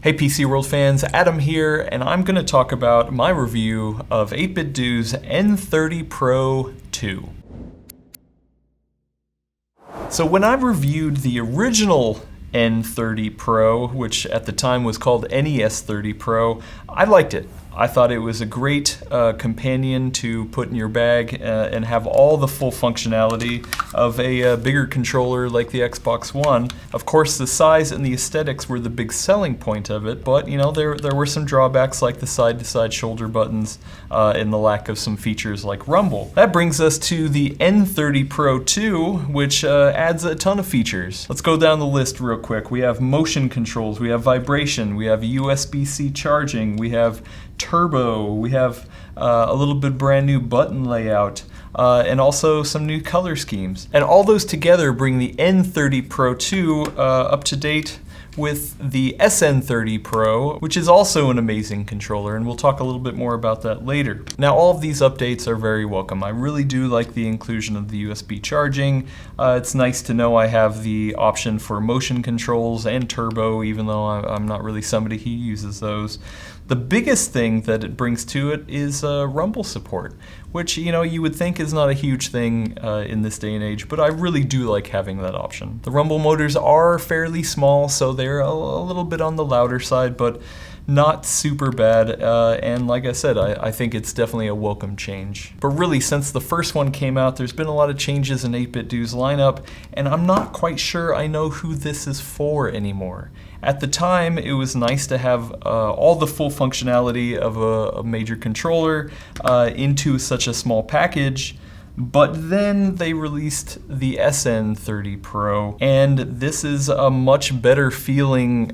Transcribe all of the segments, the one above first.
Hey PCWorld fans, Adam here, and I'm going to talk about my review of 8BitDo's N30 Pro 2. So when I reviewed the original N30 Pro, which at the time was called NES30 Pro, I liked it. I thought it was a great companion to put in your bag and have all the full functionality of a bigger controller like the Xbox One. Of course, the size and the aesthetics were the big selling point of it, but you know, there were some drawbacks like the side-to-side shoulder buttons and the lack of some features like rumble. That brings us to the N30 Pro 2, which adds a ton of features. Let's go down the list real quick. We have motion controls, we have vibration, we have USB-C charging, we have turbo, we have a little bit brand new button layout, and also some new color schemes. And all those together bring the N30 Pro 2 up to date with the SN30 Pro, which is also an amazing controller, and we'll talk a little bit more about that later. Now, all of these updates are very welcome. I really do like the inclusion of the USB charging. It's nice to know I have the option for motion controls and turbo, even though I'm not really somebody who uses those. The biggest thing that it brings to it is rumble support, which you would think is not a huge thing in this day and age, but I really do like having that option. The rumble motors are fairly small, so they're a little bit on the louder side, but not super bad, and like I said, I think it's definitely a welcome change. But really, since the first one came out, there's been a lot of changes in 8BitDo's lineup, and I'm not quite sure I know who this is for anymore. At the time, it was nice to have all the full functionality of a major controller into such a small package. But then they released the SN30 Pro, and this is a much better feeling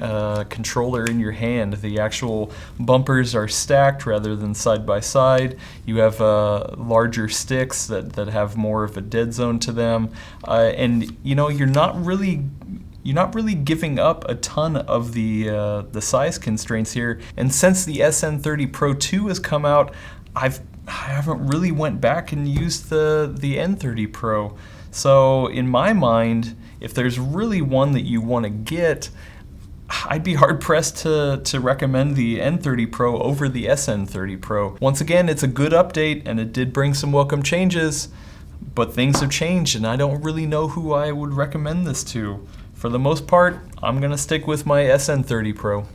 controller in your hand. The actual bumpers are stacked rather than side by side. You have larger sticks that have more of a dead zone to them, and you're not really giving up a ton of the size constraints here. And since the SN30 Pro 2 has come out, I haven't really went back and used the N30 Pro. So in my mind, if there's really one that you want to get, I'd be hard-pressed to recommend the N30 Pro over the SN30 Pro. Once again, it's a good update, and it did bring some welcome changes, but things have changed, and I don't really know who I would recommend this to. For the most part, I'm gonna stick with my SN30 Pro.